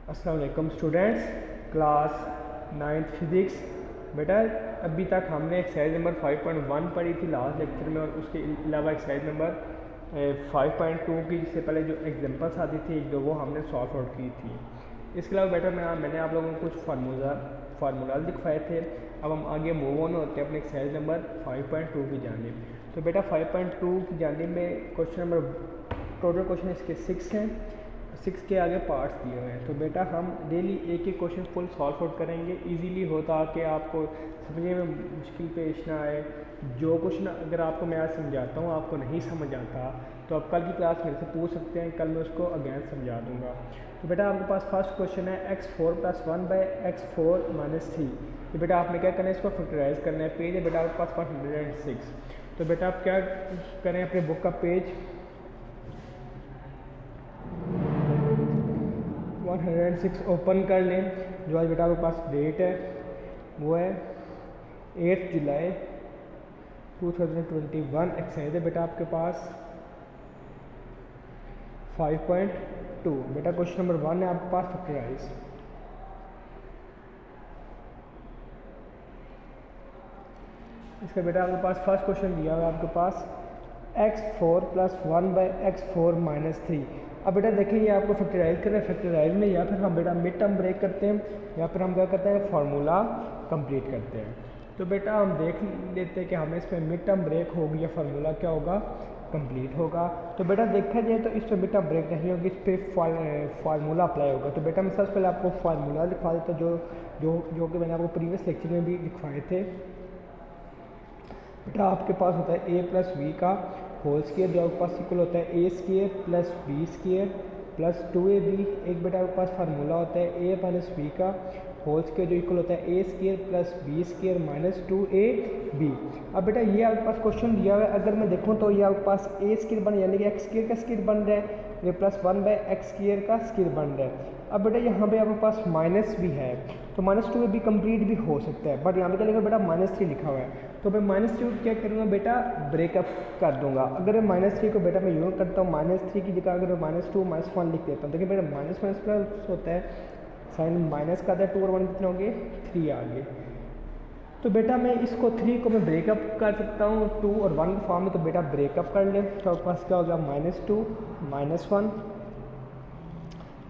अस्सलाम वालेकुम students, class 9th physics. बेटा अभी तक हमने एक्सरसाइज नंबर 5.1 पढ़ी थी लास्ट लेक्चर में, और उसके अलावा एक्सरसाइज नंबर 5.2 की जिससे पहले जो एग्जांपल्स आती थी एक दो वो हमने सॉल्व आउट की थी। इसके अलावा बेटा मैंने आप लोगों को कुछ फार्मूलाज दिखवाए थे। अब हम आगे मूव ऑन होते हैं अपने एक्सरसाइज नंबर 5.2 की जानिब। तो बेटा 5.2 की जानिब में क्वेश्चन नंबर टोटल क्वेश्चन इसके 6 हैं, 6 के आगे पार्ट्स दिए हुए हैं। तो बेटा हम डेली एक एक क्वेश्चन फुल सॉल्व आउट करेंगे, इजीली होता कि आपको समझने में मुश्किल पेश ना आए। जो क्वेश्चन अगर आपको मैं आज समझाता हूँ आपको नहीं समझ आता तो आप कल की क्लास मेरे से पूछ सकते हैं, कल मैं उसको अगेन समझा दूँगा। तो बेटा आपके पास फर्स्ट क्वेश्चन है x4 + 1/x4 - 3। तो बेटा आपने क्या करना है, इसको फैक्टराइज करना है। पेज है बेटा आपके पास 106। तो बेटा आप क्या करें, अपने बुक का पेज 106 ओपन कर लें। जो आज बेटा आपके पास डेट है वो है 8 जुलाई 2021। एक्सरसाइज है बेटा आपके पास 5.2। बेटा क्वेश्चन नंबर 1 है आपके पास फैक्टराइज। इसका बेटा आपके पास फर्स्ट क्वेश्चन दिया हुआ है आपके पास x4 + 1/x4 - 3। अब बेटा देखिए ये आपको फैक्टराइज कर रहे हैं। फैक्टराइज में या फिर हम बेटा मिड टर्म ब्रेक करते हैं या फिर हम क्या करते हैं, फार्मूला कंप्लीट करते हैं। तो बेटा हम देख लेते हैं कि हमें इस पर मिड टर्म ब्रेक होगी या फार्मूला क्या होगा, कंप्लीट होगा। तो बेटा देखा जाए तो इस पर मिड टर्म ब्रेक नहीं होगी, इस पर फार्मूला अप्लाई होगा। तो बेटा मैं सबसे पहले आपको फार्मूला दिखा देता हूँ जो जो जो कि मैंने आपको प्रीवियस लेक्चर में भी दिखवाए थे। बेटा आपके पास होता है a + v का होल स्क्वायर, जो आपके पास इक्वल होता है a² + b² + 2ab। एक बेटा आपके पास फार्मूला होता है a - b का होल स्क्वायर, जो इक्वल होता है a² + b² - 2ab। अब बेटा ये आपके पास क्वेश्चन दिया हुआ है, अगर मैं देखूँ तो ये आपके पास a² बन यानी कि x² का स्क्वायर बन रहा है, ये +1/x² का स्क्वायर बन रहा है। अब बेटा यहाँ पे आपके पास माइनस भी है तो -2 भी कंप्लीट भी हो सकता है, बट यहाँ पे क्या लिखा बेटा -3 लिखा हुआ है। तो मैं -3 क्या करूँगा बेटा, ब्रेकअप कर दूंगा। अगर मैं -3 को बेटा मैं यूँ करता हूँ, -3 की जगह अगर -2 -1 लिख देता हूँ। देखिए बेटा माइनस प्लस होता है, साइन माइनस का आता है, 2 और 1 कितने हो गए, 3 आ गए। तो बेटा मैं इसको 3 को मैं ब्रेकअप कर सकता हूँ 2 और 1 के फॉर्म में। तो बेटा ब्रेकअप कर ले तो आपके पास क्या हो गया, -2 -1।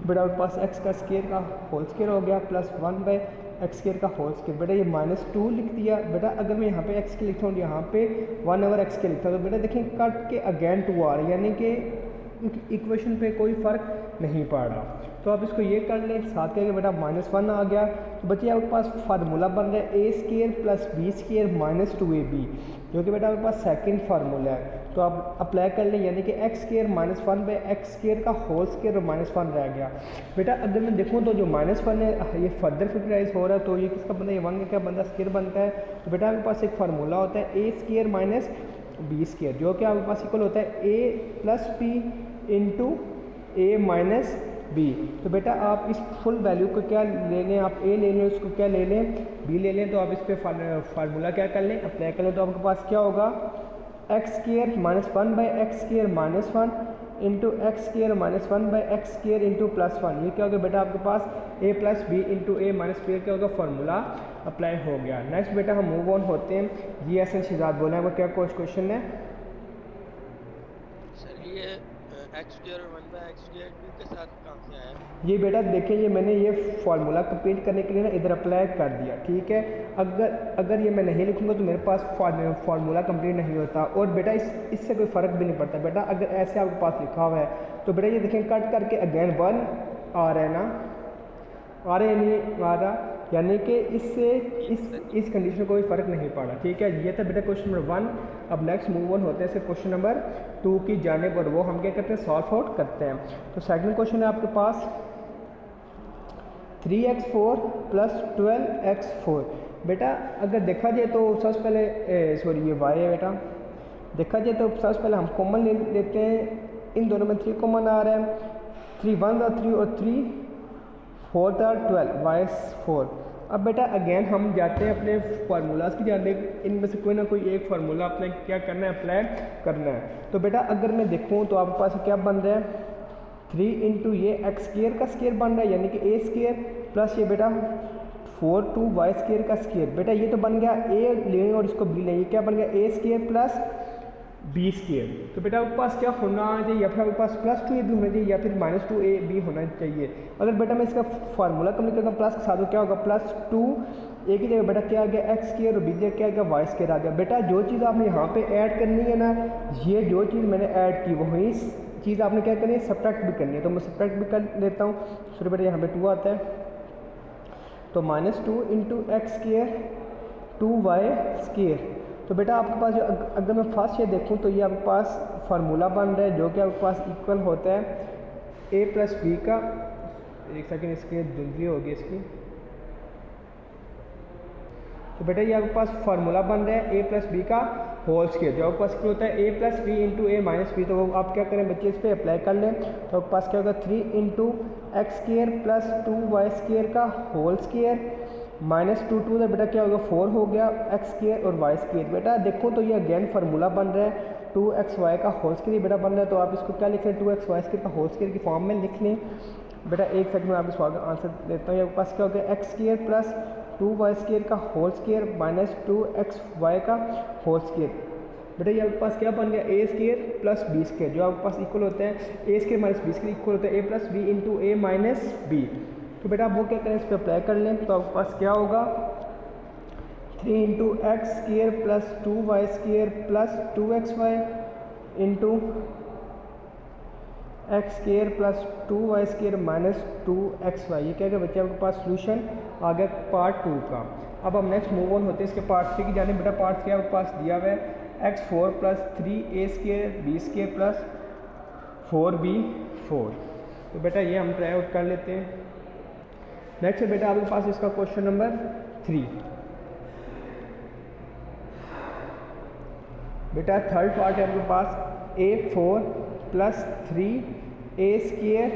बेटा आपके पास x का स्क्वायर का होल स्क्वायर हो गया +1/x² का होल स्क्वायर। बेटा ये -2 लिख दिया। बेटा अगर मैं यहाँ पे x के लिखता हूँ, यहाँ पे 1/x के लिखता हूँ, तो बेटा देखिए कट के अगेन 2 आ रहा है, यानी कि इक्वेशन पे कोई फ़र्क नहीं पड़ रहा। तो आप इसको ये कर लें, साथ करके बेटा -1 आ गया। तो बच्चे आपके पास फार्मूला बन रहा है a² + b² - 2ab, जो कि बेटा आपके पास सेकंड फार्मूला है। तो आप अप्लाई कर लें, यानी कि x² - 1/x² का होल स्क्वायर और -1 रह गया। बेटा अगर मैं देखूँ तो जो -1 है ये फर्दर फैक्टराइज हो रहा है, तो ये किसका बनता है, ये 1 का क्या बनता है, स्क्वायर बनता है। तो बेटा आपके पास एक फार्मूला होता है a² - b², जो कि आपके पास इक्वल होता है a + p × a - b। तो बेटा आप इस फुल वैल्यू को क्या ले लें, आप a ले लें, उसको क्या ले लें, b ले लें। तो आप इस पर फार्मूला क्या कर लें, अप्लाई कर लें। तो आपके पास क्या होगा, x² - 1/x² - 1 × x² - 1/x² × +1। ये क्या होगा बेटा आपके पास a + b × a - b क्या होगा, फार्मूला अप्लाई हो गया। नेक्स्ट बेटा हम मूव ऑन होते हैं। जी एस एन शिजाद बोले हैं, वो क्या क्वेश्चन है सर ये x² और 1/x² के साथ कहाँ से आया? ये बेटा देखिए, ये मैंने ये फार्मूला कंप्लीट करने के लिए ना इधर अप्लाई कर दिया, ठीक है। अगर ये मैं नहीं लिखूंगा तो मेरे पास फार्मूला कंप्लीट नहीं होता, और बेटा इससे कोई फ़र्क भी नहीं पड़ता। बेटा अगर ऐसे आपके पास लिखा हुआ है तो बेटा ये देखें कट करके अगेन 1 आ रहा है ना, आ रहा है नहीं आ रहा, यानी कि इससे इस कंडीशन में कोई फ़र्क नहीं पड़ा, ठीक है। ये था बेटा क्वेश्चन नंबर 1। अब नेक्स्ट मूव ऑन होते हैं सिर्फ क्वेश्चन नंबर 2 की जानिब, और वो हम क्या करते हैं, सॉल्व आउट करते हैं। तो सेकंड क्वेश्चन है आपके पास 3x4 + 12x4। बेटा अगर देखा जाए तो सबसे पहले सॉरी ये y है बेटा, देखा जाए तो सबसे पहले हम कॉमन ले लेते हैं। इन दोनों में 3 कॉमन आ रहा है, 3 1 और 3 और 3 4 12 y4। अब बेटा अगेन हम जाते हैं अपने फार्मूलाज की जानिब, इनमें से कोई ना कोई एक फार्मूला अपने क्या करना है, अप्लाई करना है। तो बेटा अगर मैं देखूँ तो आपके पास क्या बन रहा है, 3 इंटू ये एक्स स्केयर का स्केयर बन रहा है यानी कि ए स्केयर प्लस ये बेटा 4 टू वाई स्केयर का स्केयर। बेटा ये तो बन गया ए लेंगे और इसको बी लेंगे, क्या बन गया A square plus B square. तो बेटा आपके पास क्या होना चाहिए, या फिर आपके पास प्लस 2ab होना चाहिए या फिर माइनस 2ab होना चाहिए। अगर बेटा मैं इसका फार्मूला कंप्लीट करता हूँ प्लस के साथ, तो क्या होगा प्लस 2 एक ही जगह बेटा क्या आ गया एक्स स्केयर और बी जगह क्या आ गया वाई स्केयर आ गया। बेटा जो चीज़ आपने यहाँ पे ऐड करनी है ना, ये जो चीज़ मैंने ऐड की वही चीज़ आपने क्या करनी है सब्ट्रैक्ट भी करनी है। तो मैं सब्ट्रैक्ट भी कर लेता हूँ। सॉरी बेटा यहाँ पे 2 आता है, तो -2 into x square 2y square. तो बेटा आपके पास जो अगर मैं फर्स्ट ये देखूँ तो ये आपके पास फार्मूला बन रहा है जो कि आपके पास इक्वल होता है a प्लस बी का, एक सेकेंड इसकी धुंधली होगी इसकी। तो बेटा ये आपके पास फार्मूला बन रहा है a प्लस बी का होल स्केयर, जो आपके पास क्या होता है a plus B into A minus B. तो आप क्या करें बच्चे इस पर अप्लाई कर लें, तो आपके पास क्या होगा 3 into x square plus 2y square का होल स्केयर -2 2 तो बेटा क्या होगा 4 हो गया एक्स स्केयर और वाई स्केयर। बेटा देखो तो ये अगेन फार्मूला बन रहा है 2xy का होल स्केयर बेटा बन रहा है। तो आप इसको क्या लिख रहे हैं 2xy स्केयर का होल स्केयर की फॉर्म में लिख लें। बेटा एक सेकंड में आपको सवाल का आंसर देता हूँ। आपके पास क्या हो गया x square plus 2y square का होल स्केयर माइनस 2xy का होल स्केयर। बेटा ये आपके पास क्या बन गया A square plus B square, जो आपके पास इक्वल होता है A square minus B square equal होता है A plus B into A minus B. तो बेटा आप वो क्या करें इस पर अप्लाई कर लें। तो आपके पास क्या होगा 3 into x square plus 2y square plus 2xy into x square plus 2y square minus 2xy। ये क्या बच्चे आपके पास सोल्यूशन आ गया पार्ट 2 का। अब हम नेक्स्ट मूव ऑन होते हैं इसके पार्ट 3 की जाने। बेटा पार्ट 3 आपके पास दिया हुआ है x4 plus 3a square B square plus 4b4। तो बेटा ये हम ट्राई आउट कर लेते हैं। नेक्स्ट है बेटा आपके पास इसका क्वेश्चन नंबर 3। बेटा थर्ड पार्ट है आपके पास a4 plus 3a square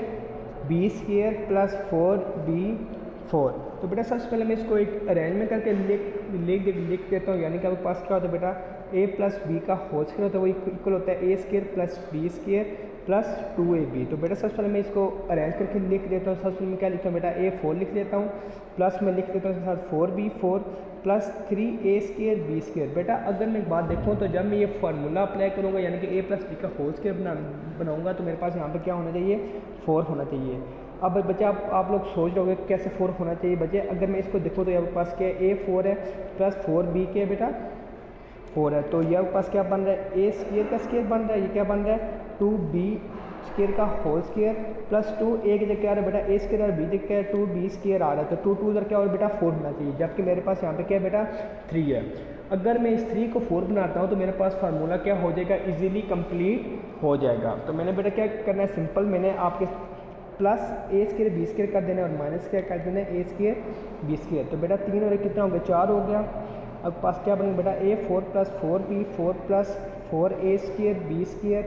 B square plus 4b4। तो बेटा सबसे पहले मैं इसको एक अरेंजमेंट करके लिख देता हूँ। यानी कि आपके पास क्या होता है बेटा a प्लस बी का होल स्केयर होता है, वो इक्वल होता है a square plus B square plus 2ab। तो बेटा सबसे पहले मैं इसको अरेंज करके लिख देता हूँ। सबसे पहले मैं क्या लिखता हूँ बेटा a4 लिख लेता हूँ, प्लस मैं लिख देता हूँ उसके साथ 4b4 plus 3a square B square. बेटा अगर मैं एक बात देखूँ तो जब मैं ये फार्मूला अप्लाई करूँगा यानी कि a प्लस बी का होल स्केयर बनाऊँगा तो मेरे पास यहाँ पर क्या होना चाहिए 4 होना चाहिए। अब बच्चे आप लोग सोच रहे होगे कैसे 4 होना चाहिए। बच्चे अगर मैं इसको देखूँ तो आपके पास क्या है a4 है प्लस 4b के बेटा 4 है, तो ये आपके पास क्या बन रहा है ए स्केयर का स्केयर बन रहा है, ये क्या बन रहा है 2b स्केयर का होल स्केयर प्लस 2 a की जगह क्या आ रहा है बेटा ए स्केयर और बी जगह क्या है 2b स्केयर आ रहा है। तो 2 2 इधर क्या और बेटा 4 होना चाहिए, जबकि मेरे पास यहाँ पे क्या है बेटा 3 है। अगर मैं इस 3 को 4 बनाता हूँ तो मेरे पास फार्मूला क्या हो जाएगा इजीली कंप्लीट हो जाएगा। तो मैंने बेटा क्या करना है सिंपल, मैंने आपके प्लस ए स्केयर बी स्केयर कर देना और माइनस क्या कर देना है ए स्केयर बी स्केयर। तो बेटा 3 और 1 कितना हो गया 4 हो गया। अब पास क्या बनेगा बेटा a4 plus 4b4 plus 4a square B square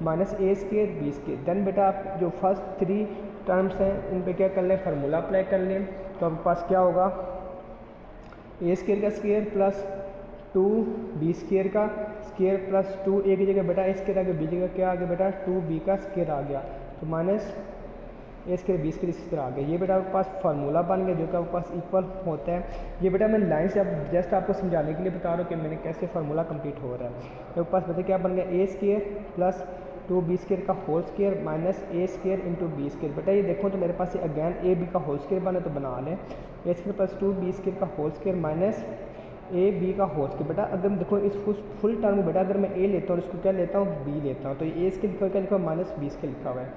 minus A square B square. Then बेटा आप जो फर्स्ट 3 टर्म्स हैं इन पे क्या कर लें फार्मूला अप्लाई कर लें। तो आपके पास क्या होगा ए स्केयर का स्केयर प्लस 2b स्केयर का स्केयर प्लस 2 a की जगह बेटा ए स्केयर आ गया, बी जगह क्या आ गया बेटा 2b का स्केयर आ गया, तो minus A square B square इसी तरह आ गया। ये बेटा आपके पास फार्मूला बन गया जो कि आपके पास इक्वल होता है। ये बेटा मैं लाइन से अब जस्ट आपको समझाने के लिए बता रहा हूँ कि मैंने कैसे फार्मूला कंप्लीट हो रहा है। आपके पास बेटा क्या बन गया A square plus 2b square का whole square minus A square into B square. बेटा ये देखो तो मेरे पास अगैन ए बी का होल स्केयर बना, तो बना लें A square plus 2b square का whole square minus A B का होल स्केयर। बेटा अगर मैं देखो इस फुल टर्म में बेटा अगर मैं ए लेता हूँ और इसको क्या लेता हूँ बी लेता हूँ, तो ए इसके लिखा हुआ क्या लिखा हुआ माइनस बी इसके लिखा हुआ है,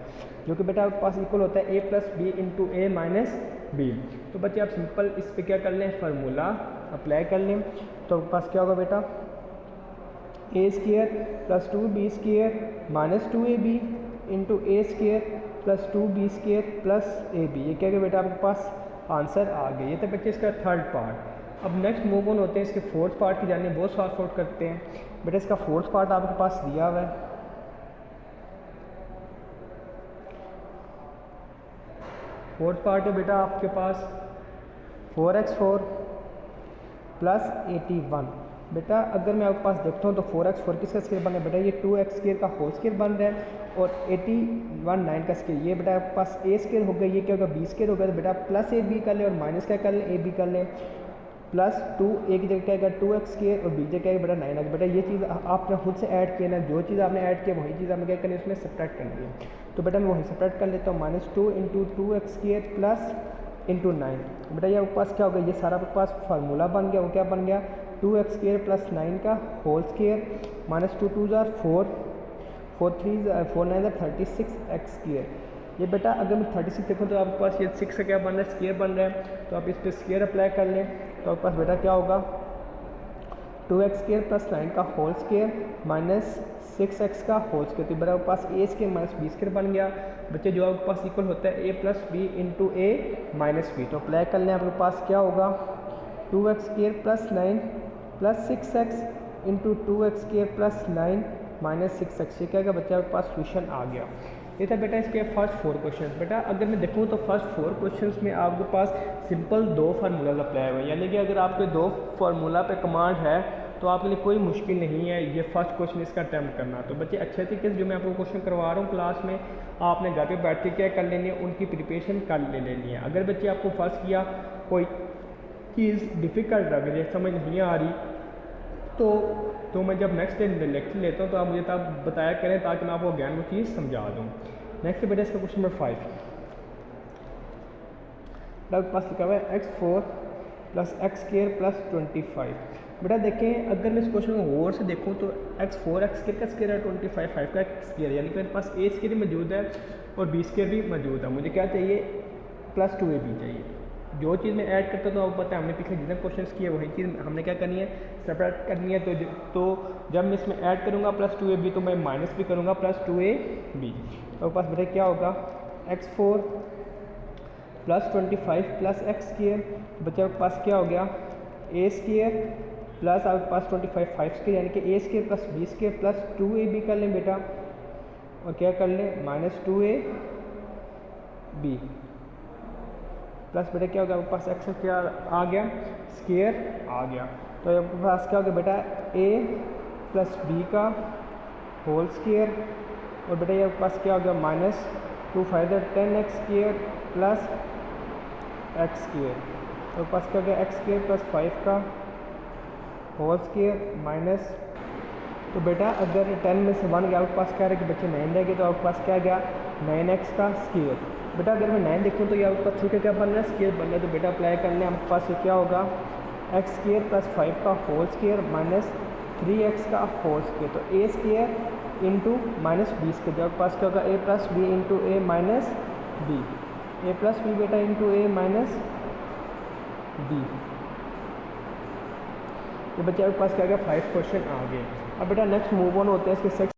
जो कि बेटा आपके पास इक्वल होता है A plus B into A minus B. तो बच्चे आप सिंपल इस पर क्या कर लें फार्मूला अप्लाई कर लें। तो आपके पास क्या होगा बेटा A square plus 2b square minus 2ab into A square plus 2b square plus ab। ये क्या बेटा आपके पास आंसर आ गया। ये तो बच्चे इसका थर्ड पार्ट। अब नेक्स्ट मूव ऑन होते हैं इसके फोर्थ पार्ट की जाने, बहुत सॉल्व आउट करते हैं। बेटा इसका फोर्थ पार्ट आपके पास दिया हुआ है। फोर्थ पार्ट है बेटा आपके पास 4x4 प्लस 81। बेटा अगर मैं आपके पास देखता हूँ तो 4x 4 किसका स्केयर बन रहा है बेटा, ये 2x स्केयर का होल स्केयर बन रहा है, और 81 9 का स्केयर, ये बेटा आपके पास a स्केयर हो गया, ये क्या होगा b स्केयर होगा, तो बेटा प्लस ए बी कर लें और माइनस क्या कर लें ए बी कर लें, प्लस 2 एक जगह क्या आएगा 2x स्केयर और b जगह क्या बेटा 9 आएगा। बेटा ये चीज़ आपने खुद से ऐड किया ना, जो चीज़ आपने ऐड किया वही चीज़ आपने क्या करनी है उसमें सब्ट्रैक्ट करनी है। तो बेटा मैं वही सब्ट्रैक्ट कर लेता हूँ, -2 into 2x square plus into 9। बेटा ये आपके पास क्या होगा, ये सारा आपके पास फार्मूला बन गया, वो क्या बन गया 2x स्केयर प्लस 9 का whole square, -2 2 jar 4 4 3 4 9 36x square. ये बेटा अगर मैं 36 देखूँ तो आपके पास ये 6 का क्या बन रहा है स्केयर बन रहा है, तो आप इस पर स्केयर अप्लाई कर लें तो आपके पास बेटा क्या होगा 2x स्केयर प्लस 9 का होल स्केयर माइनस 6x का होल स्केयर। तो बेटा आपके पास a square minus b square बन गया। बच्चे जो आपके पास इक्वल होता है a plus B into A minus B, तो अप्लाई कर लें आपके पास क्या होगा 2x square plus 9 plus 6x into 2x square plus 9 minus 6x। ये क्या है बच्चा आपके पास सोल्यूशन आ गया। ये था बेटा इसके फर्स्ट 4 क्वेश्चन। बेटा अगर मैं देखूँ तो फर्स्ट 4 क्वेश्चंस में आपके पास सिंपल 2 फार्मूलाज अप्लाई हुए, यानी कि अगर आपके 2 फार्मूला पे कमांड है तो आपके लिए कोई मुश्किल नहीं है ये फर्स्ट क्वेश्चन इसका अटैम्प्ट करना। तो बच्चे अच्छे तरीके से जो मैं आपको क्वेश्चन करवा रहा हूँ क्लास में, आपने घर पे बैठ के क्या कर लेनी है, उनकी प्रिपरेशन कर लेनी है। अगर बच्चे आपको फर्स्ट किया कोई चीज़ डिफ़िकल्ट लग रही है, समझ नहीं आ रही, तो मैं जब नेक्स्ट डे लेक्चर लेता हूँ तो आप मुझे तब बताया करें ताकि मैं आपको ज्ञान वो चीज़ समझा दूँ। नेक्स्ट बेटा इसका क्वेश्चन नंबर 5 आपके पास लिखा हुआ है x4 plus x square plus 25। बेटा देखें अगर मैं इस क्वेश्चन को गौर से देखूँ तो x4 एक्स स्केयर का स्केयर है 25 5 का स्केयर, यानी कि मेरे पास a स्केयर भी मौजूद है और b स्केयर भी मौजूद है। मुझे क्या चाहिए प्लस 2ab चाहिए। जो चीज़ मैं ऐड करता हूँ तो आपको पता है हमने पिछले जितने क्वेश्चंस किए वही चीज़ हमने क्या करनी है सेपरेट करनी है। तो जब मैं इसमें ऐड करूँगा प्लस 2ab तो मैं माइनस भी करूँगा प्लस 2ab। तो पास बेटा क्या होगा x4 plus 25 plus x square, बच्चे आपके पास क्या हो गया a स्केयर प्लस आपके पास 25 5 स्केयर, यानी कि a square plus b square plus 2ab कर लें बेटा, और क्या कर लें -2ab प्लस बेटा क्या हो गया आपके पास एक्स क्या आ गया स्केयर आ गया। तो आपके पास क्या हो गया बेटा a प्लस बी का होल स्केयर, और बेटा ये आपके पास क्या हो गया -2 5 10x square plus x square. तो आपके पास क्या हो गया एक्स स्केयर प्लस 5 का होल स्केयर माइनस, तो बेटा अगर 10 में से 1 गया आपके पास क्या रहेगा बच्चे 9 रहेंगे, तो आपके पास क्या गया 9x का स्केयर। बेटा अगर मैं 9 देखूँ तो ये आपके पास 3 का क्या बन रहा है स्केयर बन रहा है, तो बेटा अप्लाई करने आपके पास ये क्या होगा एक्स स्केयर प्लस 5 का होल स्केयर माइनस 3x का होल स्केयर। तो a square into minus B square, जो आपके पास क्या होगा a plus B into A minus B, a plus B बेटा इंटू ए माइनस बी। तो बच्चे आपके पास क्या गया 5 क्वेश्चन आ गए। अब बेटा नेक्स्ट मूव ऑन होते हैं इसके 6।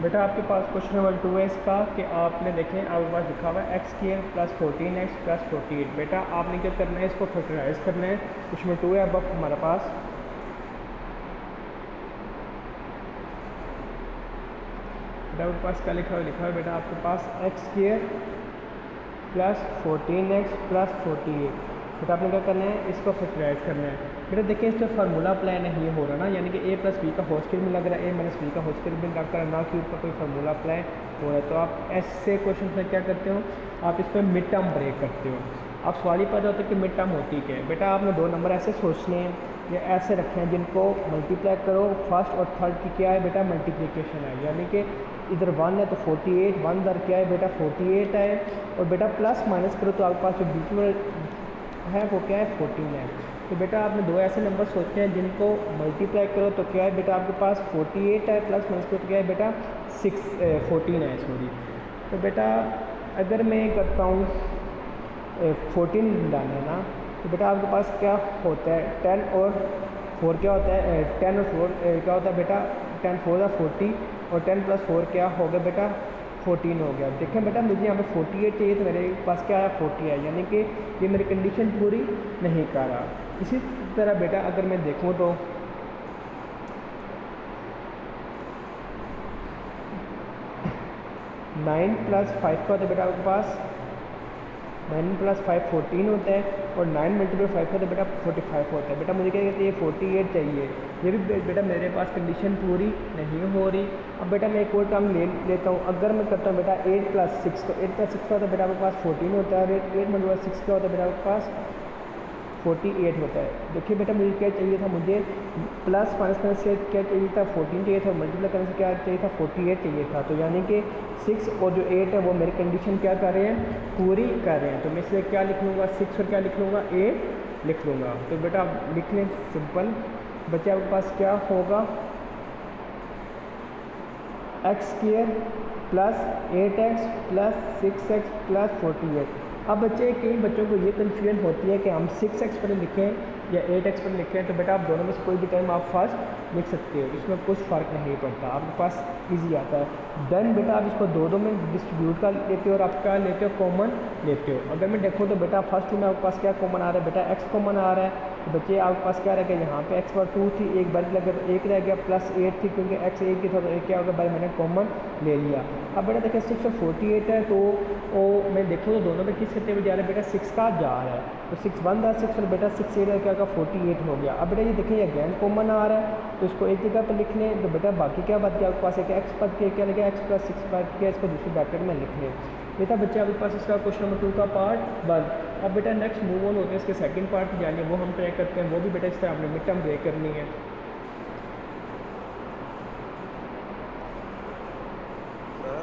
बेटा आपके पास क्वेश्चन नंबर 2 है इसका कि आपने देखें आपके पास लिखा हुआ है x square plus 14x plus 48। बेटा आपने क्या करना है इसको फैक्टराइज करना है। क्वेश्चन नंबर 2 है अब हमारे पास बेटा आपके पास क्या लिखा हुआ है बेटा आपके पास x square plus 14x plus 48। बेटा आपने क्या करना है इसको फैक्टराइज करना है। बेटा देखिए इसका फार्मूला अप्लाई नहीं हो रहा ना, यानी कि a प्लस बी का होल स्केयर में लग रहा है a माइनस बी का होल स्केयर में लग रहा है, ना कि ऊपर कोई फार्मूला अप्लाई हो रहा है। तो आप ऐसे क्वेश्चन में क्या करते हो आप इस पर मिड टर्म ब्रेक करते हो। आप सवाल ही पता होता है कि मिड टर्म होती क्या है। बेटा आपने 2 नंबर ऐसे सोचने हैं या ऐसे रखे हैं जिनको मल्टीप्लाई करो, फर्स्ट और थर्ड की क्या है बेटा मल्टीप्लिकेशन है, यानी कि इधर 1 है तो 48 1 दर क्या है बेटा 48 है, और बेटा प्लस माइनस करो तो आपके पास जो बीच में है वो क्या है 14 है। तो बेटा आपने 2 ऐसे नंबर सोचते हैं जिनको मल्टीप्लाई करो तो क्या है बेटा आपके पास 48 है, प्लस माइनस करो तो क्या है बेटा 14 है सॉरी। तो बेटा अगर मैं करता हूँ 14 डालना है ना, तो बेटा आपके पास क्या होता है 10 और 4 क्या होता है 10 और 4 क्या होता है बेटा 10 4 है 40, और 10 प्लस 4 क्या हो गया बेटा 14 हो गया। देखें बेटा मुझे यहाँ पे 48 चाहिए तो मेरे पास क्या आया 40 है, यानी कि ये मेरी कंडीशन पूरी नहीं कर रहा। इसी तरह बेटा अगर मैं देखूँ तो नाइन प्लस 5 का होता है बेटा आपके पास 9 + 5 14 होता है और 9 × 5 होता है बेटा 45 होता है। बेटा मुझे क्या कहते हैं, ये 48 चाहिए। ये भी बेटा मेरे पास कंडीशन पूरी नहीं हो रही। अब बेटा मैं एक और टर्म ले लेता हूँ। अगर मैं करता हूँ बेटा 8 + 6, तो 8 + 6 का होता है बेटा आपके पास 14 होता है, और 8 × 6 का होता है बेटा आपके पास 48 होता है। देखिए बेटा मुझे क्या चाहिए था, मुझे प्लस माइनस करने से क्या चाहिए था, 14 चाहिए था, मल्टीप्लाई करने से क्या चाहिए था, 48 चाहिए था। तो यानी कि 6 और जो 8 है वो मेरी कंडीशन क्या कर रहे हैं, पूरी कर रहे हैं। तो मैं इसलिए क्या लिख लूँगा, 6 और क्या लिख लूँगा, 8 लिख लूँगा। तो बेटा लिख लें सिंपल। बच्चे आपके पास क्या होगा, x² + 8x + 6x + 48। अब बच्चे कई बच्चों को ये कन्फ्यूजन होती है कि हम 6x पर लिखें या 8x पर लिखें। तो बेटा आप दोनों में से कोई भी टाइम आप फर्स्ट लिख सकते हो, इसमें कुछ फ़र्क नहीं पड़ता, आपके पास इजी आता है। देन बेटा आप इसको दो में डिस्ट्रीब्यूट कर लेते हो और आप क्या लेते हो, कॉमन लेते हो। अगर मैं देखूँ तो बेटा फर्स्ट में आपके पास क्या कॉमन आ रहा है, बेटा x कॉमन आ रहा है। तो बच्चे आपके पास क्या रह गया, यहाँ पे x/2 थी, एक बार लग गया तो 1 रह गया, +8 थी क्योंकि x 1 की था, तो 1 क्या होगा भाई, मैंने कॉमन ले लिया। अब बेटा देखिए 6 और 48 है, तो मैं देखूँ तो दोनों में किस कितने में जा रहा है, बेटा 6 का जा रहा है। तो 6 1 था 6 और बेटा 6 8 क्या होगा, 48 हो गया। अब बेटा ये देखिए अगेन कॉमन आ रहा है, तो इसको एक जगह पर लिख लें। तो बेटा बाकी क्या बच गया आपके पास, एक x बच गया, क्या लगे x + 6 बच गया, इसको दूसरी ब्रैकेट में लिख लें। ये था बच्चे आपके पास इसका क्वेश्चन नंबर 2 का पार्ट 1। अब बेटा नेक्स्ट मूव ऑन होते हैं इसके सेकंड पार्ट की जानिए, वो हम ट्राई करते हैं। वो भी बेटा इस तरह हमने मिड टर्म ब्रेक करनी है। सर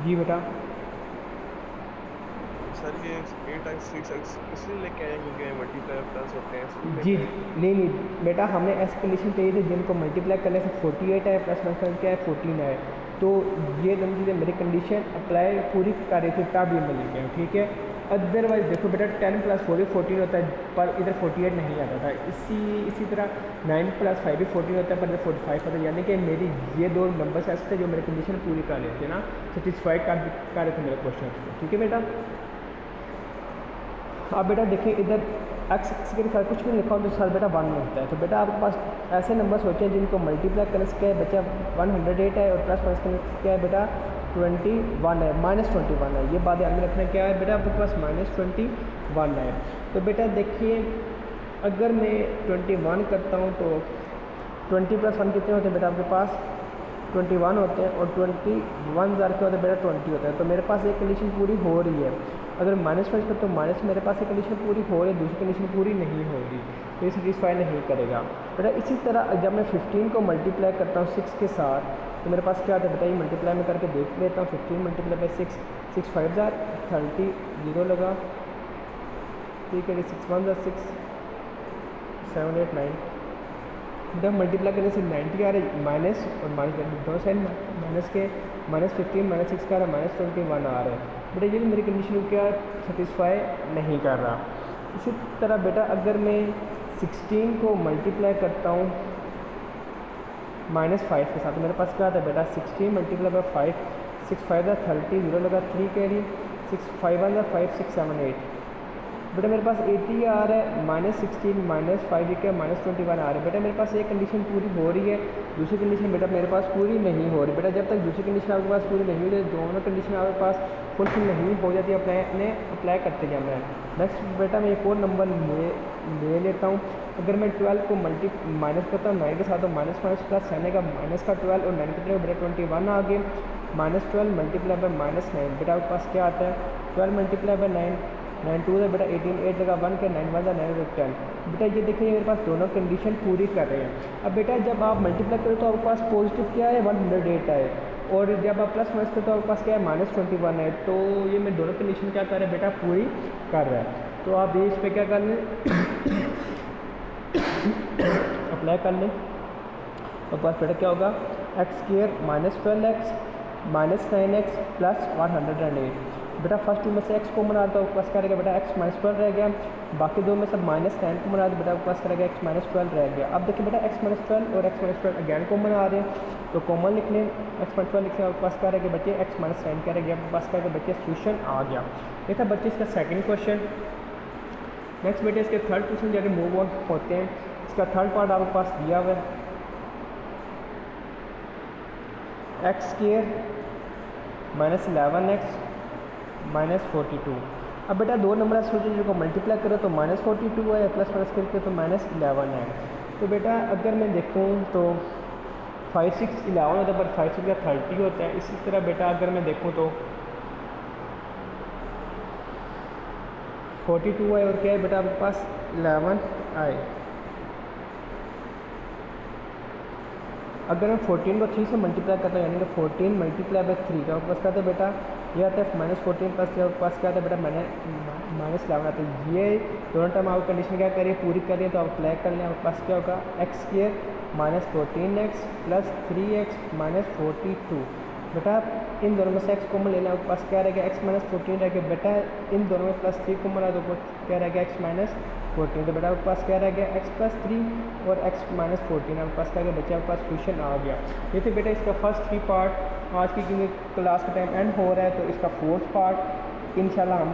जी बेटा, सर ये 8x 6x इसलिए लेके आए क्योंकि मल्टीप्लाई प्लस होते हैं, इसलिए जी लेके आए। नहीं बेटा, हमने ऐसी कंडीशन चाहिए थी जिनको मल्टीप्लाई करने से 48 है प्लस माइनस क्या है 14 है। तो ये दोनों चीज़ें मेरी कंडीशन अप्लाई पूरी कर रही थी, तब ये मिल गया, ठीक है। अदरवाइज देखो बेटा 10 + 4 भी 14 होता है, पर इधर 48 नहीं आता था। इसी तरह 9 + 5 भी 14 होता है, पर इधर 45 होता है। यानी कि मेरी ये दो नंबर्स ऐसे थे जो मेरी कंडीशन पूरी कर रहे थे ना, सेटिस्फाई कर रहे थे मेरे क्वेश्चन को, ठीक है बेटा। अब बेटा देखिए इधर x के साथ कुछ भी लिखा हो तो सर बेटा 1 मिलता है। तो बेटा आपके पास ऐसे नंबर सोचे हैं जिनको मल्टीप्लाई करने से क्या है बच्चा 108 है, और प्लस माइनस करने से क्या है बेटा 21 है, -21 है। ये बात याद में रखना, क्या है बेटा आपके पास -21 है। तो बेटा देखिए अगर मैं 21 करता हूँ तो 20 + 1 कितने होते हैं बेटा आपके पास 21 होते हैं, और 21 ज़ार के होते हैं बेटा 20 होते हैं। तो मेरे पास एक कंडीशन पूरी हो रही है। अगर -5 पर तो माइनस मेरे पास एक कंडीशन पूरी हो रही है, दूसरी कंडीशन पूरी नहीं हो रही, तो ये सेटिस्फाई नहीं करेगा बेटा। इसी तरह जब मैं 15 को मल्टीप्लाई करता हूँ 6 के साथ, तो मेरे पास क्या आता है बेटा, ये मल्टीप्लाई में करके देख लेता हूँ। 15 × 6 6 5 ज़ार 30 0 लगा, ठीक है। 6 1 ज़ार 6 7 8 9 बेटा मल्टीप्लाई करने से 90 आ रहा है, माइनस और माइनस दोनों साइड माइनस के, -15 -6 का आ रहा है, -21 आ रहा है बेटा। ये भी मेरी कंडीशन को क्या सेटिस्फाई नहीं कर रहा। इसी तरह बेटा अगर मैं 16 को मल्टीप्लाई करता हूँ -5 के साथ, तो मेरे पास क्या आता है बेटा 16 × 5 6 5 ज़ार 30 0 लगा 3 कैरी 6 5 1 ज़ार 5 6 7 8 बेटा मेरे पास 80 आ रहा है, -16 -5 क्या -21 आ रहा है। बेटा मेरे पास एक कंडीशन पूरी हो रही है, दूसरी कंडीशन बेटा मेरे पास पूरी नहीं हो रही। बेटा जब तक दूसरी कंडीशन आपके पास पूरी नहीं हो जाती, दोनों कंडीशन आपके पास फुलफिल नहीं हो जाती, अप्लाई करते जाना है। नेक्स्ट बेटा मैं एक और नंबर ले लेता हूँ। अगर मैं 12 को माइनस करता हूँ 9 के साथ, तो माइनस प्लस 7 का माइनस का 12 और 9 के बेटा 21 आ गए। -12 × -9 बेटा आपके पास क्या आता है 12 × 9 9 2 बेटा 18 8 लगा 1 के 9 1 9 10 बेटा। ये देखिए मेरे पास दोनों कंडीशन पूरी कर रहे हैं। अब बेटा जब आप मल्टीप्लाई करो तो आपके पास पॉजिटिव क्या है 108 है, और जब आप प्लस माइनस करो तो आपके पास क्या है -21 है। तो ये मैं दोनों कंडीशन क्या कर रहे हैं बेटा पूरी कर रहा है। तो आप ये इस पर क्या कर लें अप्लाई कर लें। आपके पास बेटा क्या होगा x² -12x -9x + 108 बेटा। फर्स्ट टू में से x कॉमन आता है, आपके पास क्या रहेगा बेटा x -12 रह गया। बाकी दो में से -9 कॉमन आता है, बेटा आपके पास क्या रहेगा x -12 रह गया। अब देखिए बेटा x -12 और x -12 अगैन कॉमन आ रहे हैं, तो कॉमन लिख लें। x -12 लिखने आपके पास क्या रहेगा बच्चे x -9 क्या रहेगा आपके पास क्या रहेगा बच्चे सोल्यूशन आ गया। ये था बच्चे इसका सेकंड क्वेश्चन। नेक्स्ट बेटे इसके थर्ड क्वेश्चन जाके मूव ऑन होते हैं। इसका थर्ड पार्ट आपके पास दिया हुआ है x² -11x -42। अब बेटा दो नंबर सोल्यूशन को मल्टीप्लाई करो तो -42 है, प्लस माइनस करके तो -11 है। तो बेटा अगर मैं देखूँ तो 5 6 11 होता है, पर 5 6 30 होता है। इसी तरह बेटा अगर मैं देखूँ तो 42 है और क्या है बेटा आपके पास 11 आए। अगर मैं 14 को 3 से मल्टीप्लाई करता हूँ यानी कि 14 मल्टीप्लाई बाई 3 तो आपके पास क्या आता है बेटा, ये आता है -14 प्लस आपके पास क्या आता है बेटा -11 आता है। ये दोनों टर्म आप कंडीशन क्या करिए पूरी करिए तो आप अप्लाई कर लें, आपके पास क्या होगा x² -14x प्लस 3x -42। बेटा इन दोनों में से x कॉमन ले लें, आपके पास क्या रहेगा x -14 रहेगा। बेटा इन दोनों में +3 कॉमन है तो क्या रहेगा x -14। तो बेटा आपके पास क्या रहेगा x + 3 और x -14 आपके पास क्या बच्चे आपके पास क्वेश्चन आ गया। ये तो बेटा इसका फर्स्ट 3 पार्ट आज की क्योंकि क्लास का टाइम एंड हो रहा है तो इसका फोर्थ पार्ट इंशाल्लाह हम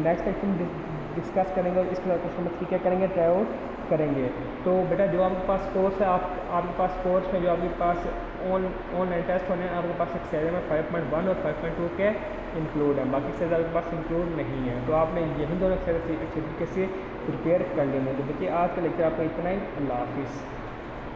नेक्स्ट लेक्चर में डिस्कस करेंगे और इसके बाद क्वेश्चन नंबर 3 क्या करेंगे ट्राई आउट करेंगे। तो बेटा जो आपके पास कोर्स है आपके पास कोर्स में जो आपके पास ऑनलाइन टेस्ट होने हैं आपके पास एक्सेल में 5.1 और 5.2 के इंक्लूड है, बाकी एक्सेल आपके पास इंक्लूड नहीं है। तो आपने यही दोनों एक्सेल अच्छे तरीके से प्रिपेयर कर लेंगे। तो देखिए आज का लेक्चर आपका इतना ही। अल्लाह हाफिज़।